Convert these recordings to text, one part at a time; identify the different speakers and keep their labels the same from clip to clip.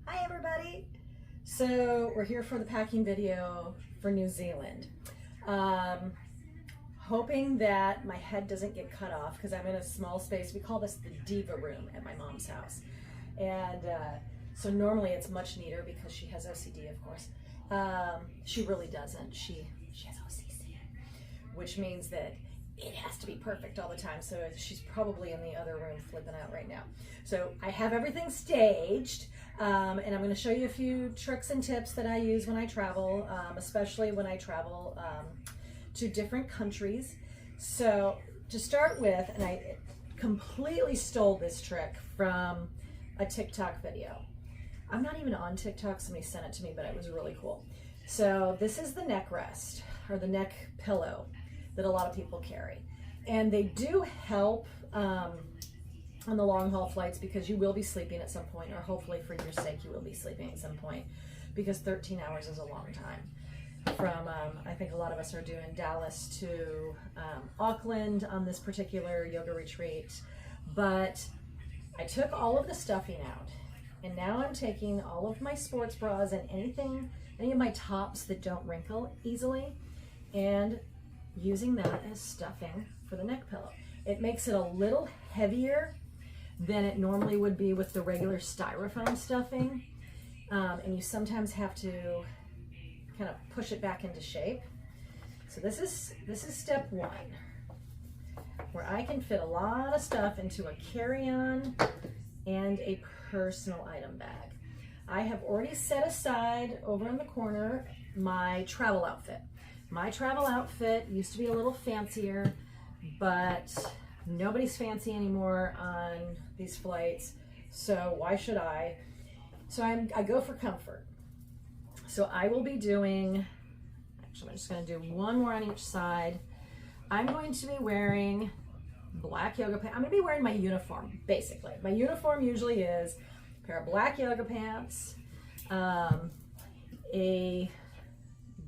Speaker 1: Hi everybody! So we're here for the packing video for New Zealand. Hoping that my head doesn't get cut off because I'm in a small space. We call this the diva room at my mom's house. And so normally it's much neater because she has OCD, of course. She really doesn't. She has OCC, which means that it has to be perfect all the time. So she's probably in the other room flipping out right now. So I have everything staged, and I'm going to show you a few tricks and tips that I use when I travel, especially when I travel to different countries. So to start with, and I completely stole this trick from a TikTok video. I'm not even on TikTok, somebody sent it to me, but it was really cool. So this is the neck rest, or the neck pillow that a lot of people carry. And they do help on the long haul flights because you will be sleeping at some point, or hopefully for your sake you will be sleeping at some point, because 13 hours is a long time. From, I think a lot of us are doing Dallas to Auckland on this particular yoga retreat. But I took all of the stuffing out, and now I'm taking all of my sports bras and any of my tops that don't wrinkle easily, and using that as stuffing for the neck pillow. It makes it a little heavier than it normally would be with the regular styrofoam stuffing, and you sometimes have to kind of push it back into shape. So this is step one, where I can fit a lot of stuff into a carry-on and a personal item bag. I have already set aside over in the corner my travel outfit. My travel outfit used to be a little fancier, but nobody's fancy anymore on these flights, so why should I? So I go for comfort. So I will be doing, actually I'm just going to do one more on each side. I'm going to be wearing black yoga pants. I'm going to be wearing my uniform, basically. My uniform usually is a pair of black yoga pants, a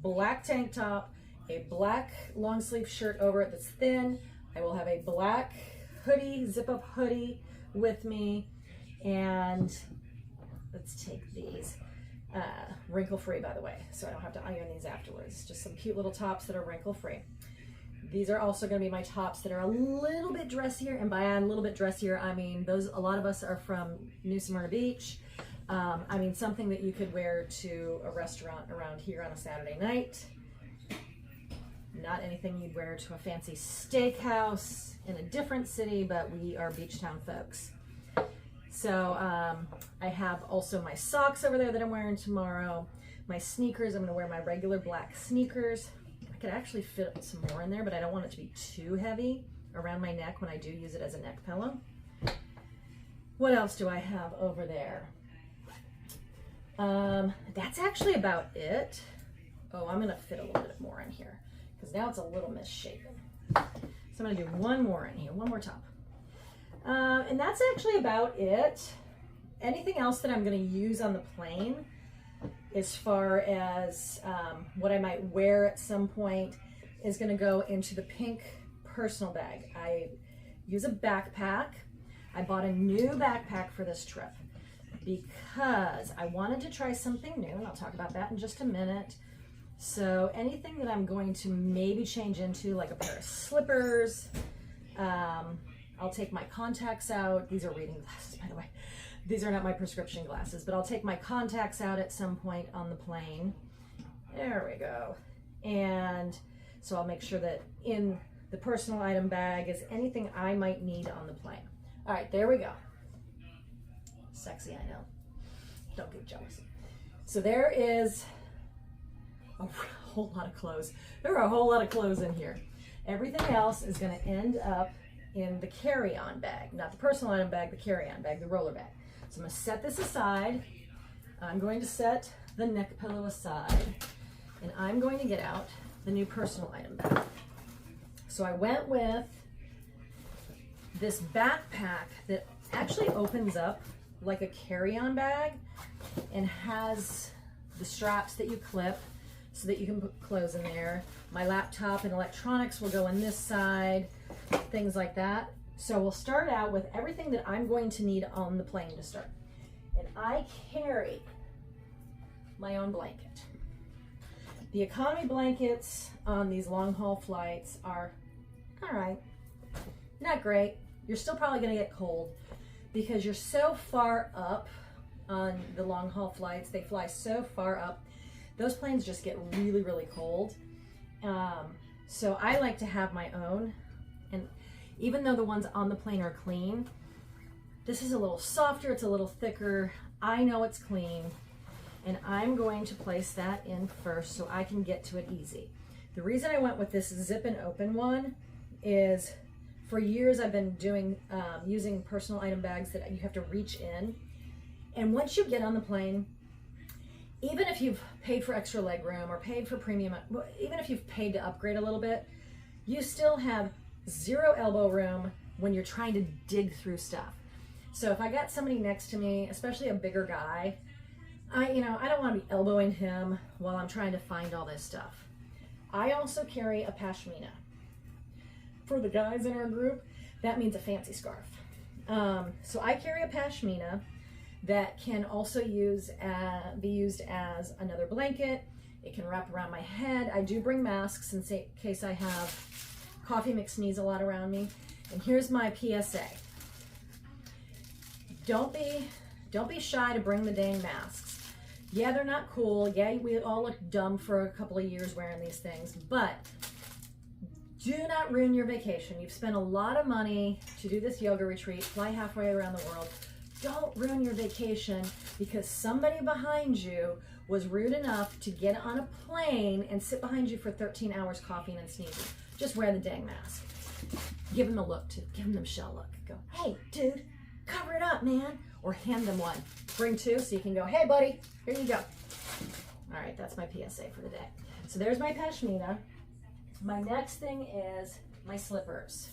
Speaker 1: black tank top, a black long sleeve shirt over it that's thin. I will have a black hoodie, zip up hoodie with me, and let's take these. Wrinkle free, by the way, so I don't have to iron these afterwards. Just some cute little tops that are wrinkle free. These are also going to be my tops that are a little bit dressier, and by a little bit dressier I mean a lot of us are from New Smyrna Beach. I mean something that you could wear to a restaurant around here on a Saturday night. Not anything you'd wear to a fancy steakhouse in a different city, but we are beach town folks. So I have also my socks over there that I'm wearing tomorrow. My sneakers, I'm going to wear my regular black sneakers. I could actually fit some more in there, but I don't want it to be too heavy around my neck when I do use it as a neck pillow. What else do I have over there? That's actually about it. Oh, I'm going to fit a little bit more in here because now it's a little misshapen. So I'm going to do one more in here, one more top. And that's actually about it. Anything else that I'm going to use on the plane as far as what I might wear at some point is going to go into the pink personal bag. I use a backpack. I bought a new backpack for this trip because I wanted to try something new, and I'll talk about that in just a minute. So anything that I'm going to maybe change into, like a pair of slippers, I'll take my contacts out. These are reading glasses, by the way. These are not my prescription glasses, but I'll take my contacts out at some point on the plane. There we go. And so I'll make sure that in the personal item bag is anything I might need on the plane. All right, there we go. Sexy, I know. Don't get jealous. So there is a whole lot of clothes. There are a whole lot of clothes in here. Everything else is going to end up in the carry-on bag, not the personal item bag, the carry-on bag, the roller bag. So I'm going to set this aside. I'm going to set the neck pillow aside, and I'm going to get out the new personal item bag. So I went with this backpack that actually opens up like a carry-on bag and has the straps that you clip so that you can put clothes in there. My laptop and electronics will go on this side, things like that. So we'll start out with everything that I'm going to need on the plane to start. And I carry my own blanket. The economy blankets on these long haul flights are all right, not great. You're still probably gonna get cold because you're so far up on the long haul flights. They fly so far up. Those planes just get really, really cold. So I like to have my own. And even though the ones on the plane are clean, this is a little softer, it's a little thicker. I know it's clean, and I'm going to place that in first so I can get to it easy. The reason I went with this zip and open one is for years I've been doing using personal item bags that you have to reach in. And once you get on the plane, even if you've paid for extra leg room or paid for premium, even if you've paid to upgrade a little bit, you still have zero elbow room when you're trying to dig through stuff. So if I got somebody next to me, especially a bigger guy, I don't want to be elbowing him while I'm trying to find all this stuff. I also carry a pashmina. For the guys in our group, that means a fancy scarf. So I carry a pashmina that can also be used as another blanket. It can wrap around my head. I do bring masks in case I have coffee mix sneeze a lot around me. And here's my PSA. Don't be shy to bring the dang masks. Yeah, they're not cool. Yeah, we all look dumb for a couple of years wearing these things, but do not ruin your vacation. You've spent a lot of money to do this yoga retreat, fly halfway around the world. Don't ruin your vacation because somebody behind you was rude enough to get on a plane and sit behind you for 13 hours coughing and sneezing. Just wear the dang mask. Give them a look too. Give them the Michelle look. Go, hey, dude, cover it up, man. Or hand them one. Bring two so you can go, hey, buddy, here you go. All right, that's my PSA for the day. So there's my pashmina. My next thing is my slippers.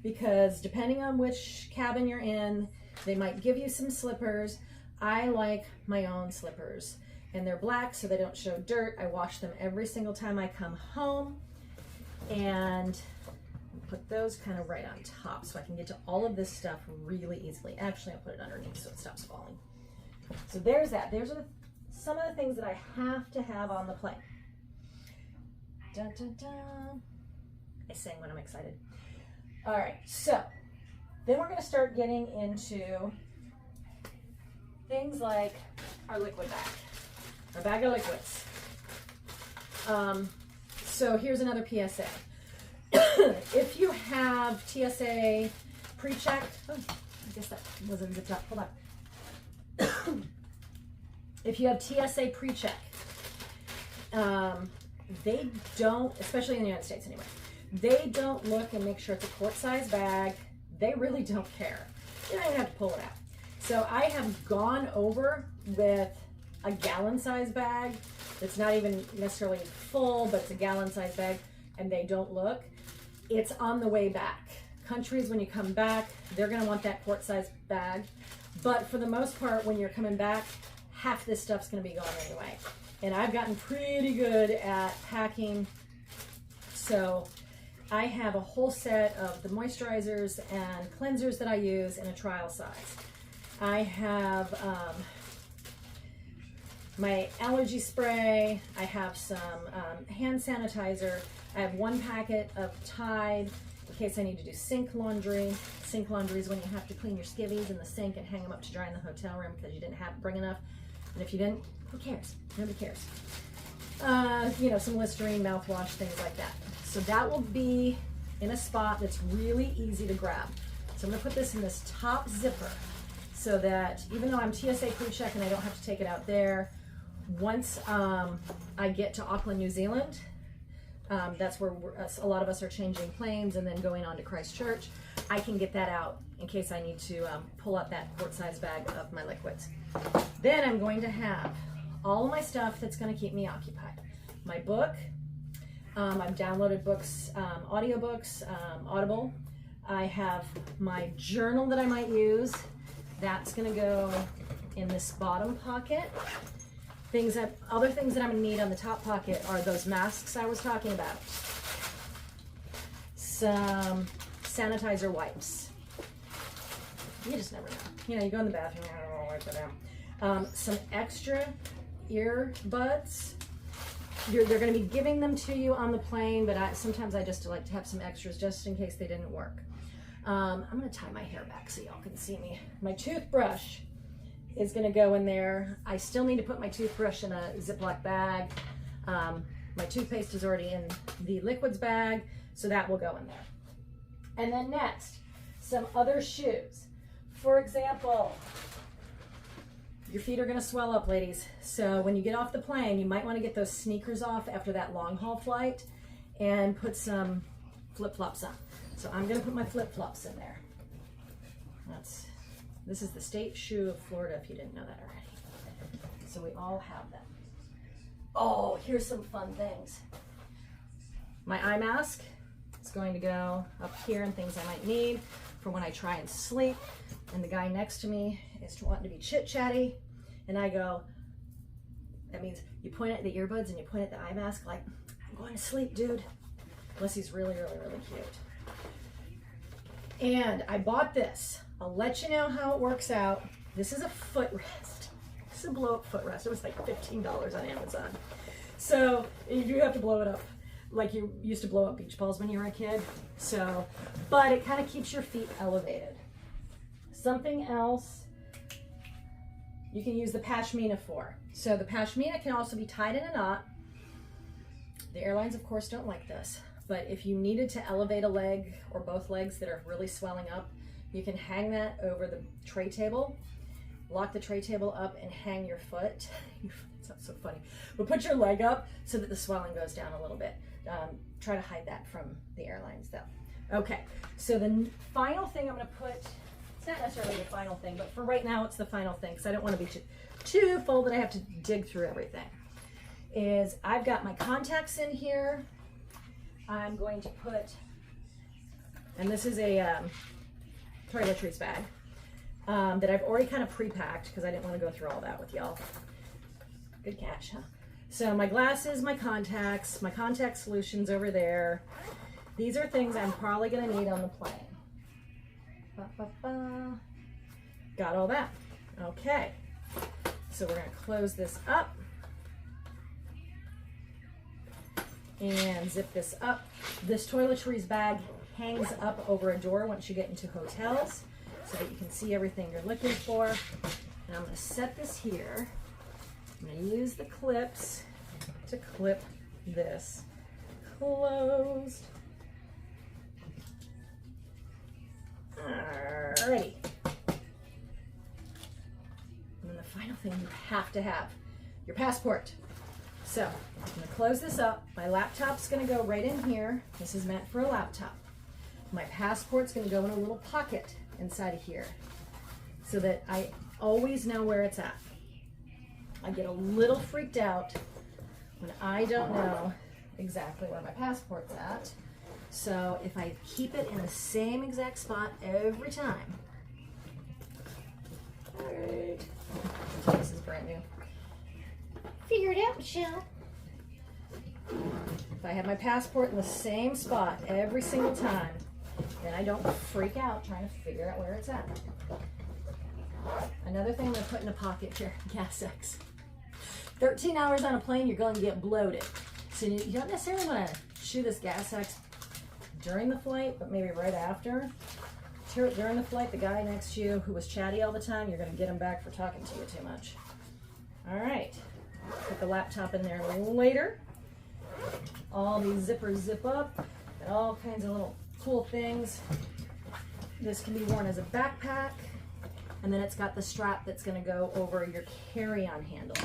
Speaker 1: Because depending on which cabin you're in, they might give you some slippers. I like my own slippers. And they're black so they don't show dirt. I wash them every single time I come home. And put those kind of right on top so I can get to all of this stuff really easily. Actually, I'll put it underneath so it stops falling. So there's that. There's some of the things that I have to have on the plane. Dun, dun, dun. I sing when I'm excited. All right, so then we're going to start getting into things like our liquid bag, our bag of liquids. So here's another PSA. If you have TSA pre-check, oh, I guess that wasn't zipped up. Hold on. If you have TSA pre-check, they don't, especially in the United States anyway, they don't look and make sure it's a quart size bag. They really don't care. You don't even have to pull it out. So I have gone over with a gallon size bag that's not even necessarily full, but it's a gallon size bag, and they don't look. It's on the way back. Countries, when you come back, they're gonna want that quart size bag. But for the most part, when you're coming back, half this stuff's gonna be gone anyway. And I've gotten pretty good at packing. So I have a whole set of the moisturizers and cleansers that I use in a trial size. I have my allergy spray. I have some hand sanitizer. I have one packet of Tide in case I need to do sink laundry. Sink laundry is when you have to clean your skivvies in the sink and hang them up to dry in the hotel room because you didn't bring enough. And if you didn't, who cares? Nobody cares. Some Listerine, mouthwash, things like that. So that will be in a spot that's really easy to grab. So I'm gonna put this in this top zipper so that even though I'm TSA pre-check and I don't have to take it out there, once I get to Auckland, New Zealand, that's where a lot of us are changing planes and then going on to Christchurch, I can get that out in case I need to pull up that quart-size bag of my liquids. Then I'm going to have all of my stuff that's going to keep me occupied. My book, I've downloaded books, audiobooks, Audible. I have my journal that I might use. That's going to go in this bottom pocket. Other things that I'm going to need on the top pocket are those masks I was talking about. Some sanitizer wipes. You just never know. You go in the bathroom, I don't know, wipe it Some extra earbuds. They're going to be giving them to you on the plane, but sometimes I just like to have some extras just in case they didn't work. I'm going to tie my hair back so y'all can see me. My toothbrush is going to go in there. I still need to put my toothbrush in a Ziploc bag. My toothpaste is already in the liquids bag, so that will go in there. And then next, some other shoes. For example, your feet are going to swell up, ladies. So when you get off the plane, you might want to get those sneakers off after that long haul flight and put some flip-flops on. So I'm going to put my flip-flops in there. This is the state shoe of Florida, if you didn't know that already. So we all have them. Oh, here's some fun things. My eye mask is going to go up here and things I might need for when I try and sleep. And the guy next to me is wanting to be chit-chatty. And I go, that means you point at the earbuds and you point at the eye mask like, I'm going to sleep, dude. Unless he's really, really, really cute. And I bought this. I'll let you know how it works out. This is a footrest. This is a blow-up footrest. It was like $15 on Amazon. So you do have to blow it up like you used to blow up beach balls when you were a kid. So, but it kind of keeps your feet elevated. Something else you can use the pashmina for. So the pashmina can also be tied in a knot. The airlines, of course, don't like this. But if you needed to elevate a leg or both legs that are really swelling up, you can hang that over the tray table, lock the tray table up and hang your foot. It sounds so funny. But put your leg up so that the swelling goes down a little bit. Try to hide that from the airlines though. Okay, so the final thing I'm gonna put, it's not necessarily the final thing, but for right now it's the final thing because I don't want to be too full that I have to dig through everything, is I've got my contacts in here. I'm going to put, and this is a toiletries bag that I've already kind of pre-packed because I didn't want to go through all that with y'all. Good catch, huh? So my glasses, my contacts, my contact solutions over there. These are things I'm probably going to need on the plane. Got all that. Okay. So we're going to close this up and zip this up. This toiletries bag hangs up over a door once you get into hotels so that you can see everything you're looking for. And I'm going to set this here. I'm going to use the clips to clip this closed. Alrighty. And then the final thing you have to have, your passport. So I'm going to close this up. My laptop's going to go right in here. This is meant for a laptop. My passport's going to go in a little pocket inside of here so that I always know where it's at. I get a little freaked out when I don't know exactly where my passport's at. So if I keep it in the same exact spot every time. All right. This is brand new. Figure it out, Michelle. If I have my passport in the same spot every single time, then I don't freak out trying to figure out where it's at. Another thing I'm going to put in a pocket here, GasX. 13 hours on a plane, you're going to get bloated. So you don't necessarily want to chew this GasX during the flight, but maybe right after. During the flight, the guy next to you who was chatty all the time, you're going to get him back for talking to you too much. All right. Put the laptop in there later. All these zippers zip up and all kinds of little cool things. This can be worn as a backpack, and then it's got the strap that's going to go over your carry-on handle.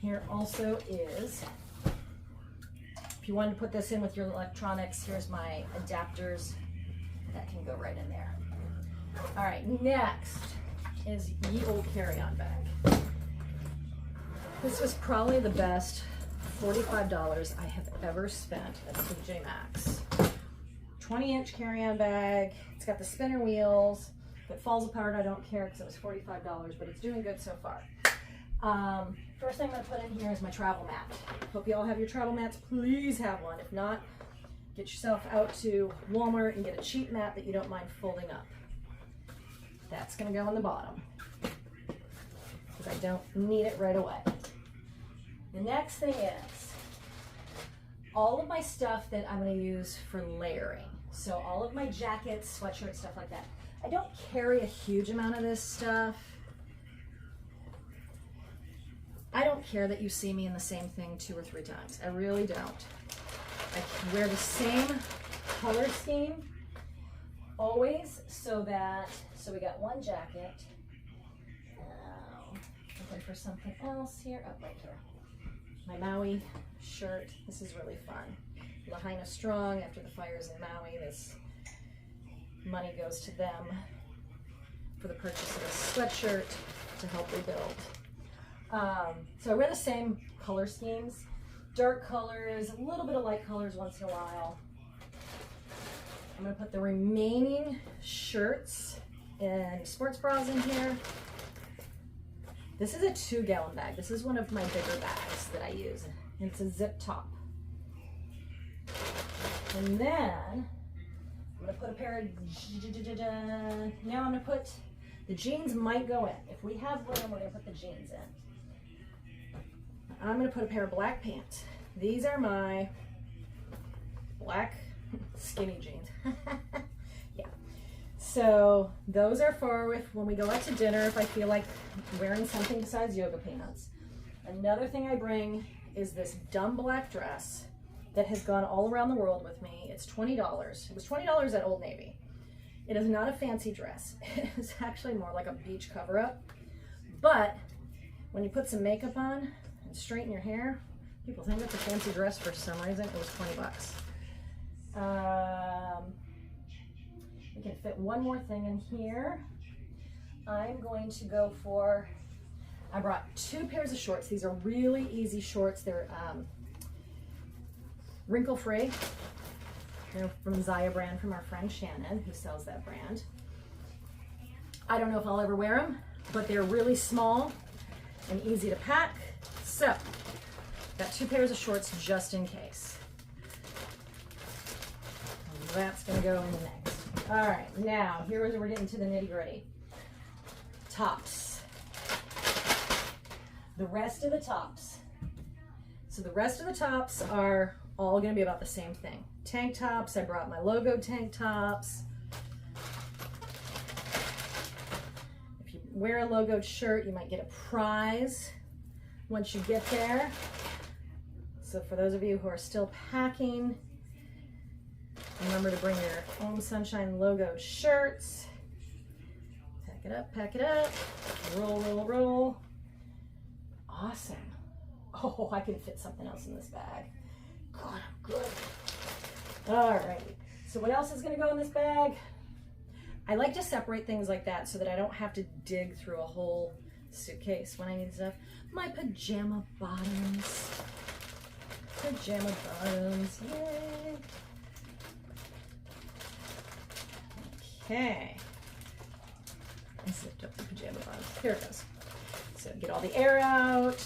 Speaker 1: Here also is, if you wanted to put this in with your electronics, here's my adapters that can go right in there. All right, next is ye old carry-on bag. This was probably the best $45 I have ever spent at TJ Maxx. 20-inch carry-on bag. It's got the spinner wheels. If it falls apart, I don't care because it was $45, but it's doing good so far. First thing I'm going to put in here is my travel mat. Hope you all have your travel mats. Please have one. If not, get yourself out to Walmart and get a cheap mat that you don't mind folding up. That's going to go on the bottom. because I don't need it right away. The next thing is all of my stuff that I'm going to use for layering. So all of my jackets, sweatshirts, stuff like that. I don't carry a huge amount of this stuff. I don't care that you see me in the same thing 2 or 3 times. I really don't. I wear the same color scheme always so we got one jacket. Looking for something else here. Oh, right here. My Maui shirt. This is really fun. Lahaina Strong, after the fires in Maui, this money goes to them for the purchase of a sweatshirt to help rebuild. So I wear the same color schemes, dark colors, a little bit of light colors once in a while. I'm going to put the remaining shirts and sports bras in here. This is a 2-gallon bag. This is one of my bigger bags that I use. It's a zip top. And then I'm going to put a pair of, now I'm going to put, the jeans might go in. If we have room, we're going to put the jeans in. I'm going to put a pair of black pants. These are my black skinny jeans. Yeah. So those are for when we go out to dinner, if I feel like wearing something besides yoga pants. Another thing I bring is this dumb black dress that has gone all around the world with me. It's $20. It was $20 at Old Navy. It is not a fancy dress. It's actually more like a beach cover-up. But when you put some makeup on and straighten your hair, people think it's a fancy dress for some reason. It was 20 bucks. We can fit one more thing in here. I'm going to go for, I brought 2 pairs of shorts. These are really easy shorts. They're wrinkle-free. They're from Zaya brand, from our friend Shannon, who sells that brand. I don't know if I'll ever wear them, but they're really small and easy to pack. So, got 2 pairs of shorts just in case. And that's gonna go in the next. All right, now here's where we're getting to the nitty-gritty. Tops. The rest of the tops. So the rest of the tops are all gonna be about the same thing. Tank tops, I brought my logo tank tops. If you wear a logoed shirt, you might get a prize once you get there. So for those of you who are still packing, remember to bring your Om Sunshine logoed shirts. Pack it up, roll, roll, roll. Awesome. Oh, I can fit something else in this bag. God, I'm good. All right, so what else is gonna go in this bag? I like to separate things like that so that I don't have to dig through a whole suitcase when I need stuff. My pajama bottoms. Pajama bottoms, yay. Okay. I zipped up the pajama bottoms. Here it goes. So get all the air out.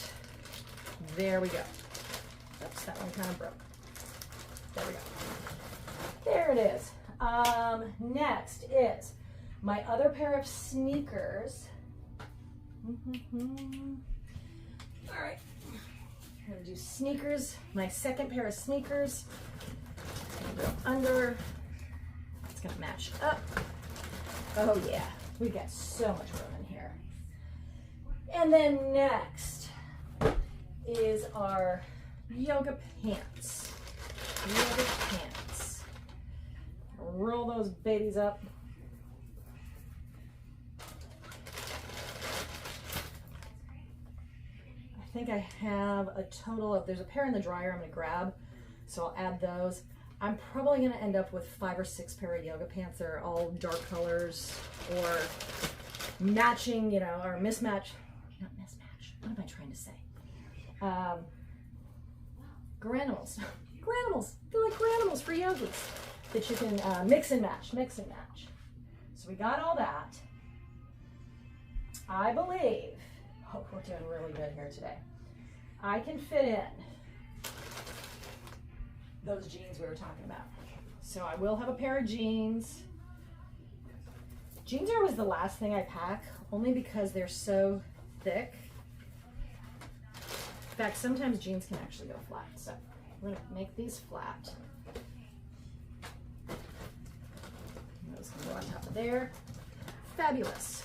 Speaker 1: There we go. Oops, that one kind of broke. There we go. There it is. Next is my other pair of sneakers. All right. I'm gonna do sneakers. My second pair of sneakers. I'm gonna go under. It's gonna match up. Oh yeah, we got so much room in here. And then next is our yoga pants. Yoga pants. Roll those babies up. I think I have a total of, there's a pair in the dryer I'm gonna grab, so I'll add those. I'm probably gonna end up with 5 or 6 pair of yoga pants. They're all dark colors or matching, you know, or mismatch. Not mismatch, what am I trying to say? Granimals. Granimals. They're like granimals for yogis that you can mix and match. So we got all that. I believe, oh, we're doing really good here today. I can fit in those jeans we were talking about. So I will have a pair of jeans. Jeans are always the last thing I pack, only because they're so thick In fact, sometimes jeans can actually go flat. So we're gonna make these flat. Those can go on top of there. Fabulous.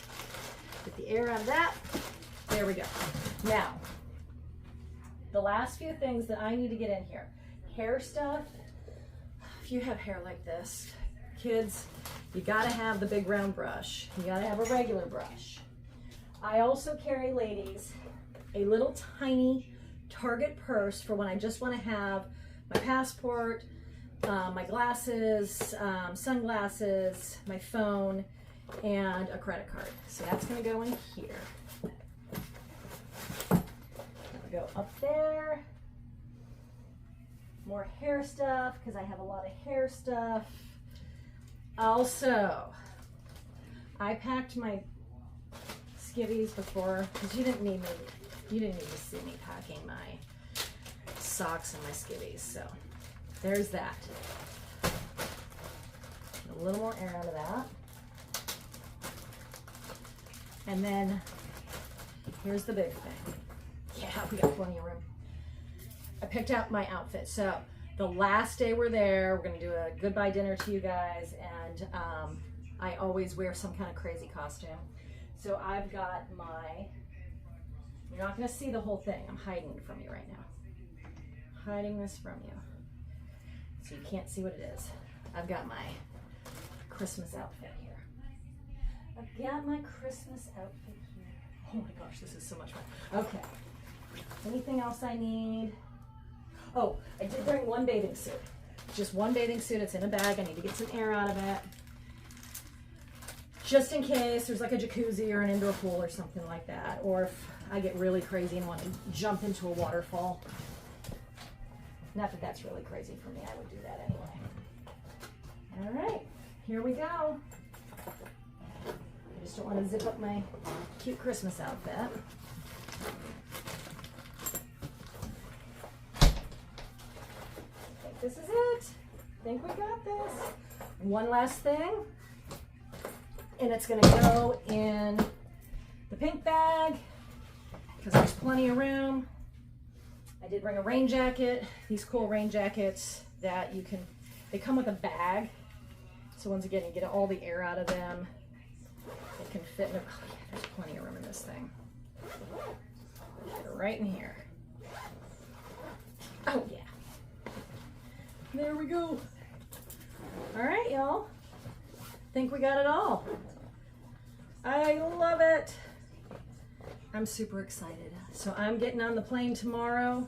Speaker 1: Get the air out of that. There we go. Now, the last few things that I need to get in here. Hair stuff. If you have hair like this, kids, you gotta have the big round brush. You gotta have a regular brush. I also carry, ladies, a little tiny Target purse for when I just wanna have my passport, my glasses, sunglasses, my phone, and a credit card. So that's gonna go in here. Go up there. More hair stuff because I have a lot of hair stuff. Also, I packed my skivvies before because you didn't need to see me packing my socks and my skivvies. So there's that. A little more air out of that. And then here's the big thing. Yeah, we got plenty of room. I picked out my outfit. So the last day we're there, we're gonna do a goodbye dinner to you guys, and I always wear some kind of crazy costume. So I've got my, you're not gonna see the whole thing. I'm hiding it from you right now. Hiding this from you. So you can't see what it is. I've got my Christmas outfit here. I've got my Christmas outfit here. Oh my gosh, this is so much fun. Okay. Anything else I need? Oh, I did bring one bathing suit. Just one bathing suit. It's in a bag. I need to get some air out of it. Just in case there's like a jacuzzi or an indoor pool or something like that. Or if I get really crazy and want to jump into a waterfall. Not that that's really crazy for me. I would do that anyway. All right, here we go. I just don't want to zip up my cute Christmas outfit. This is it. I think we got this. One last thing, and it's gonna go in the pink bag because there's plenty of room. I did bring a rain jacket. These cool rain jackets that you can, they come with a bag. So once again, you get all the air out of them. It can fit in a, oh yeah, there's plenty of room in this thing. Get it right in here. Oh yeah. There we go. All right, y'all. Think we got it all. I love it. I'm super excited. So I'm getting on the plane tomorrow.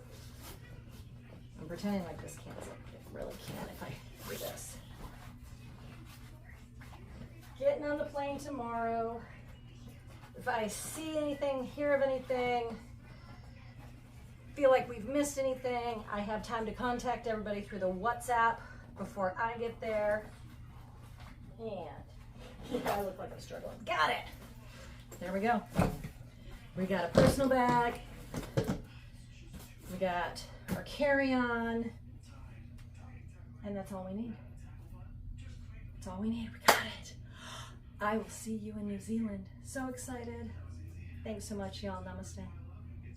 Speaker 1: I'm pretending like this can't zip. It really can if I do this. Getting on the plane tomorrow. If I see anything, hear of anything, feel like we've missed anything, I have time to contact everybody through the WhatsApp before I get there. And yeah, I look like I'm struggling. Got it. There we go. We got a personal bag. We got our carry-on. And that's all we need. That's all we need. We got it. I will see you in New Zealand. So excited. Thanks so much, y'all. Namaste.